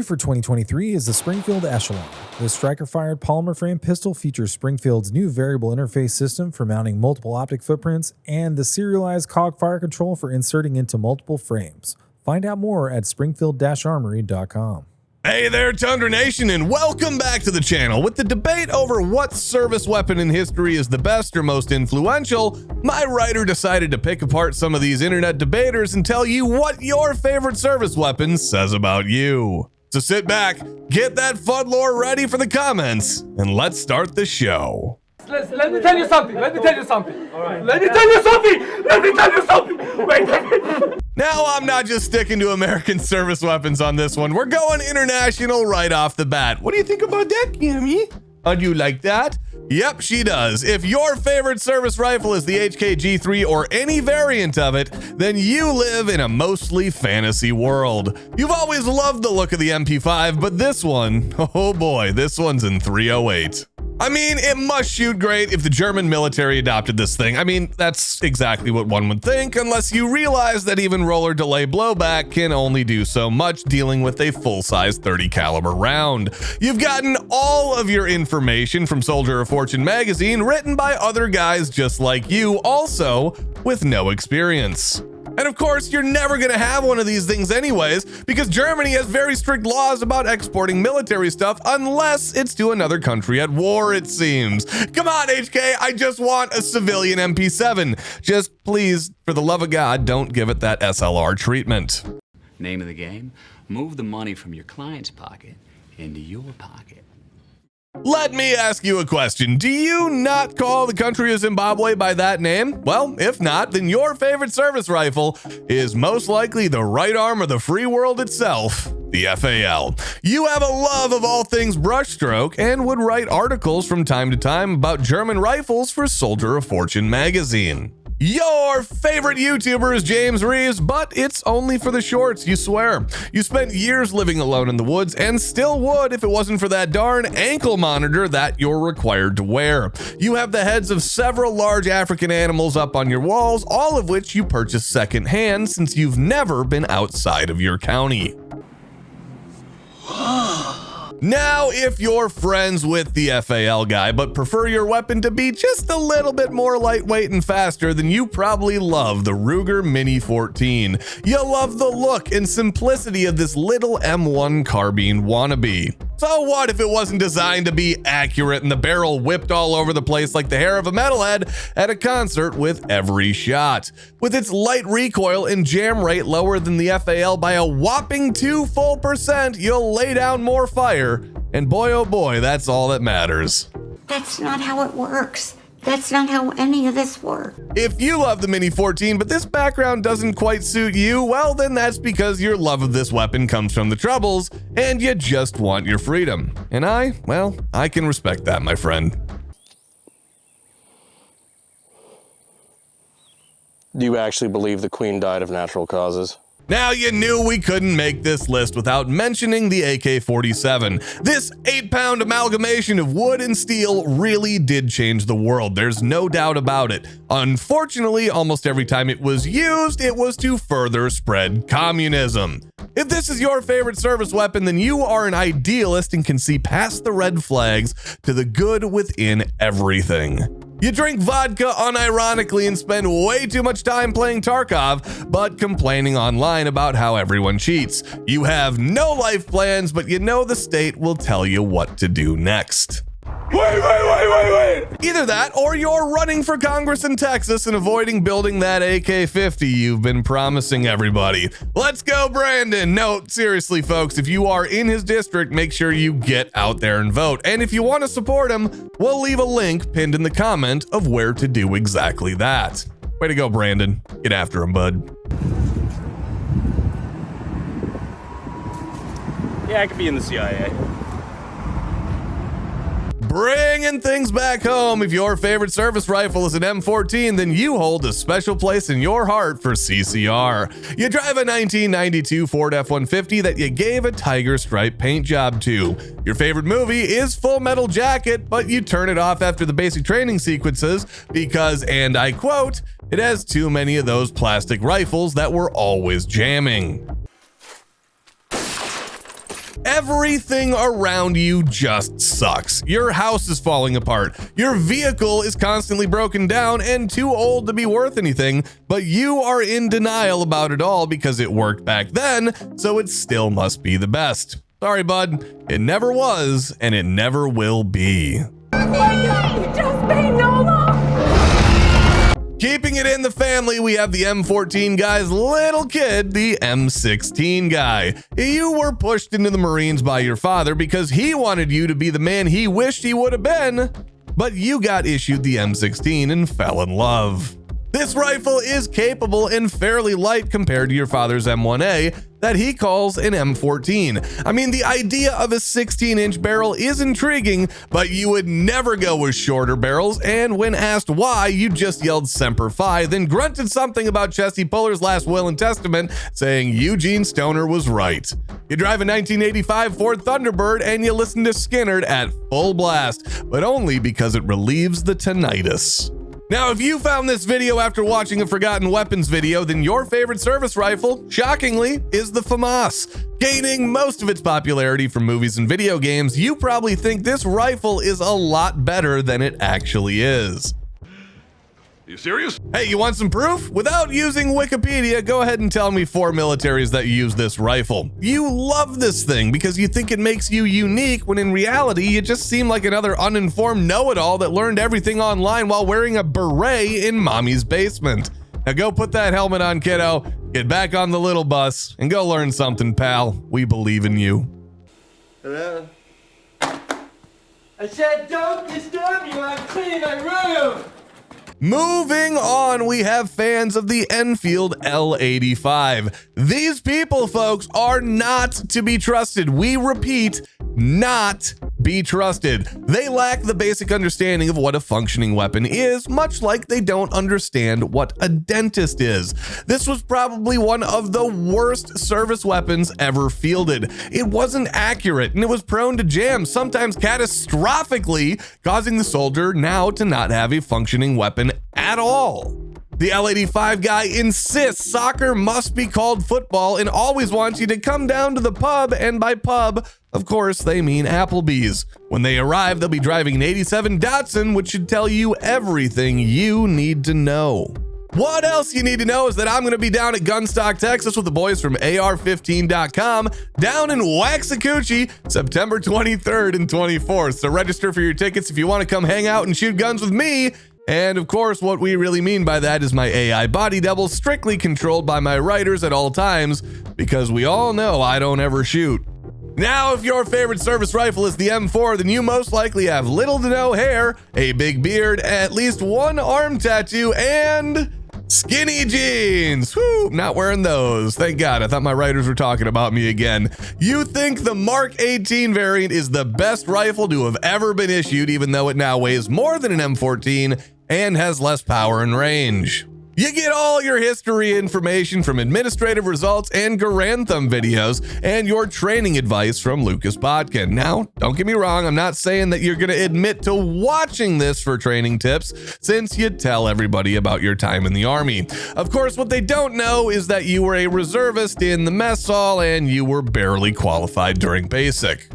for 2023 is the Springfield Echelon. The striker-fired polymer frame pistol features Springfield's new variable interface system for mounting multiple optic footprints and the serialized cog fire control for inserting into multiple frames. Find out more at springfield-armory.com. Hey there, Tundra Nation, and welcome back to the channel. With the debate over what service weapon in history is the best or most influential, my writer decided to pick apart some of these internet debaters and tell you what your favorite service weapon says about you. So sit back, get that FUD lore ready for the comments, and let's start the show. Let me tell you something. Let me tell you something. All right. Let me tell you something. Wait. Now, I'm not just sticking to American service weapons on this one. We're going international right off the bat. What do you think about that, Camie? Do you like that? Yep, she does. If your favorite service rifle is the HK-G3 or any variant of it, then you live in a mostly fantasy world. You've always loved the look of the MP5, but this one, oh boy, this one's in 308. I mean, it must shoot great if the German military adopted this thing. I mean, that's exactly what one would think, unless you realize that even roller delay blowback can only do so much dealing with a full-size 30 caliber round. You've gotten all of your information from Soldier of Fortune magazine, written by other guys just like you, also with no experience. And of course, you're never gonna have one of these things anyways, because Germany has very strict laws about exporting military stuff unless it's to another country at war, it seems. Come on, HK, I just want a civilian MP7. Just please, for the love of God, don't give it that SLR treatment. Name of the game, move the money from your client's pocket into your pocket. Let me ask you a question. Do you not call the country of Zimbabwe by that name? Well, if not, then your favorite service rifle is most likely the right arm of the free world itself, the FAL. You have a love of all things brushstroke and would write articles from time to time about German rifles for Soldier of Fortune magazine. Your favorite YouTuber is James Reeves, but it's only for the shorts, you swear. You spent years living alone in the woods and still would if it wasn't for that darn ankle monitor that you're required to wear. You have the heads of several large African animals up on your walls, all of which you purchased secondhand since you've never been outside of your county. Now, if you're friends with the FAL guy, but prefer your weapon to be just a little bit more lightweight and faster, then you probably love the Ruger Mini 14. You love the look and simplicity of this little M1 carbine wannabe. So what if it wasn't designed to be accurate and the barrel whipped all over the place like the hair of a metalhead at a concert with every shot? With its light recoil and jam rate lower than the FAL by a whopping 2 full %, you'll lay down more fire. And boy, oh boy, that's all that matters. That's not how it works. That's not how any of this works. If you love the Mini 14, but this background doesn't quite suit you, well, then that's because your love of this weapon comes from the Troubles, and you just want your freedom. And I can respect that, my friend. Do you actually believe the Queen died of natural causes? Now, you knew we couldn't make this list without mentioning the AK-47. This 8-pound amalgamation of wood and steel really did change the world. There's no doubt about it. Unfortunately, almost every time it was used, it was to further spread communism. If this is your favorite service weapon, then you are an idealist and can see past the red flags to the good within everything. You drink vodka unironically and spend way too much time playing Tarkov, but complaining online about how everyone cheats. You have no life plans, but you know the state will tell you what to do next. Wait. Either that, or you're running for Congress in Texas and avoiding building that AK-50 you've been promising everybody. Let's go, Brandon. No, seriously, folks, if you are in his district, make sure you get out there and vote. And if you want to support him, we'll leave a link pinned in the comment of where to do exactly that. Way to go, Brandon. Get after him, bud. Yeah, I could be in the CIA. Bringing things back home, if your favorite service rifle is an M14, then you hold a special place in your heart for CCR. You drive a 1992 Ford F-150 that you gave a tiger stripe paint job to. Your favorite movie is Full Metal Jacket, but you turn it off after the basic training sequences because, and I quote, "It has too many of those plastic rifles that were always jamming." Everything around you just sucks. Your house is falling apart. Your vehicle is constantly broken down and too old to be worth anything, but you are in denial about it all because it worked back then, so it still must be the best. Sorry, bud. It never was, and it never will be. Keeping it in the family, we have the M14 guy's little kid, the M16 guy. You were pushed into the Marines by your father because he wanted you to be the man he wished he would have been, but you got issued the M16 and fell in love. This rifle is capable and fairly light compared to your father's M1A that he calls an M14. I mean, the idea of a 16-inch barrel is intriguing, but you would never go with shorter barrels, and when asked why, you just yelled Semper Fi, then grunted something about Chesty Puller's last will and testament, saying Eugene Stoner was right. You drive a 1985 Ford Thunderbird and you listen to Skynyrd at full blast, but only because it relieves the tinnitus. Now, if you found this video after watching a Forgotten Weapons video, then your favorite service rifle, shockingly, is the FAMAS. Gaining most of its popularity from movies and video games, you probably think this rifle is a lot better than it actually is. You serious? Hey, you want some proof? Without using Wikipedia, go ahead and tell me 4 militaries that use this rifle. You love this thing because you think it makes you unique, when in reality, you just seem like another uninformed know-it-all that learned everything online while wearing a beret in mommy's basement. Now go put that helmet on, kiddo, get back on the little bus, and go learn something, pal. We believe in you. Hello? I said don't disturb you, I'm cleaning my room! Moving on, we have fans of the Enfield L85. These people, folks, are not to be trusted. We repeat, not be trusted. They lack the basic understanding of what a functioning weapon is, much like they don't understand what a dentist is. This was probably one of the worst service weapons ever fielded. It wasn't accurate and it was prone to jams, sometimes catastrophically, causing the soldier now to not have a functioning weapon at all. The L85 guy insists soccer must be called football and always wants you to come down to the pub, and by pub, of course, they mean Applebee's. When they arrive, they'll be driving an 87 Datsun, which should tell you everything you need to know. What else you need to know is that I'm going to be down at Gunstock, Texas with the boys from AR15.com down in Waxahachie, September 23rd and 24th. So register for your tickets if you want to come hang out and shoot guns with me. And of course, what we really mean by that is my AI body double, strictly controlled by my writers at all times, because we all know I don't ever shoot. Now, if your favorite service rifle is the M4, then you most likely have little to no hair, a big beard, at least one arm tattoo, and skinny jeans. Whew, not wearing those. Thank God. I thought my writers were talking about me again. You think the Mark 18 variant is the best rifle to have ever been issued, even though it now weighs more than an M14 and has less power and range. You get all your history information from administrative results and Garand Thumb videos, and your training advice from Lucas Bodkin. Now, don't get me wrong, I'm not saying that you're going to admit to watching this for training tips, since you tell everybody about your time in the Army. Of course, what they don't know is that you were a reservist in the mess hall and you were barely qualified during basic.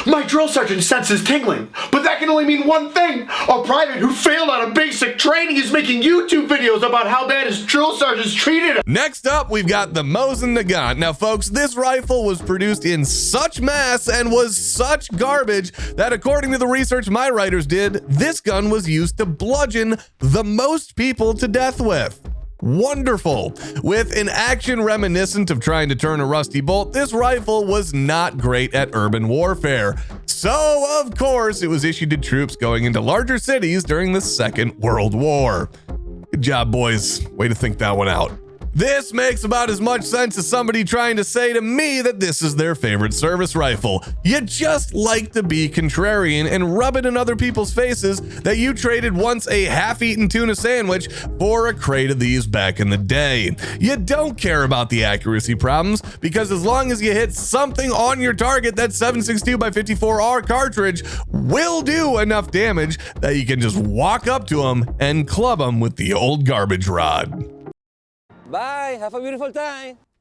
My drill sergeant senses tingling, but that can only mean one thing. A private who failed out of basic training is making YouTube videos about how bad his drill sergeants treated him. Next up, we've got the Mosin Nagant. Now, folks, this rifle was produced in such mass and was such garbage that, according to the research my writers did, this gun was used to bludgeon the most people to death with. Wonderful. With an action reminiscent of trying to turn a rusty bolt, this rifle was not great at urban warfare. So, of course, it was issued to troops going into larger cities during the Second World War. Good job, boys. Way to think that one out. This makes about as much sense as somebody trying to say to me that this is their favorite service rifle. You just like to be contrarian and rub it in other people's faces that you traded once a half-eaten tuna sandwich for a crate of these back in the day. You don't care about the accuracy problems, because as long as you hit something on your target, that 7.62x54R cartridge will do enough damage that you can just walk up to them and club them with the old garbage rod. Bye, have a beautiful time.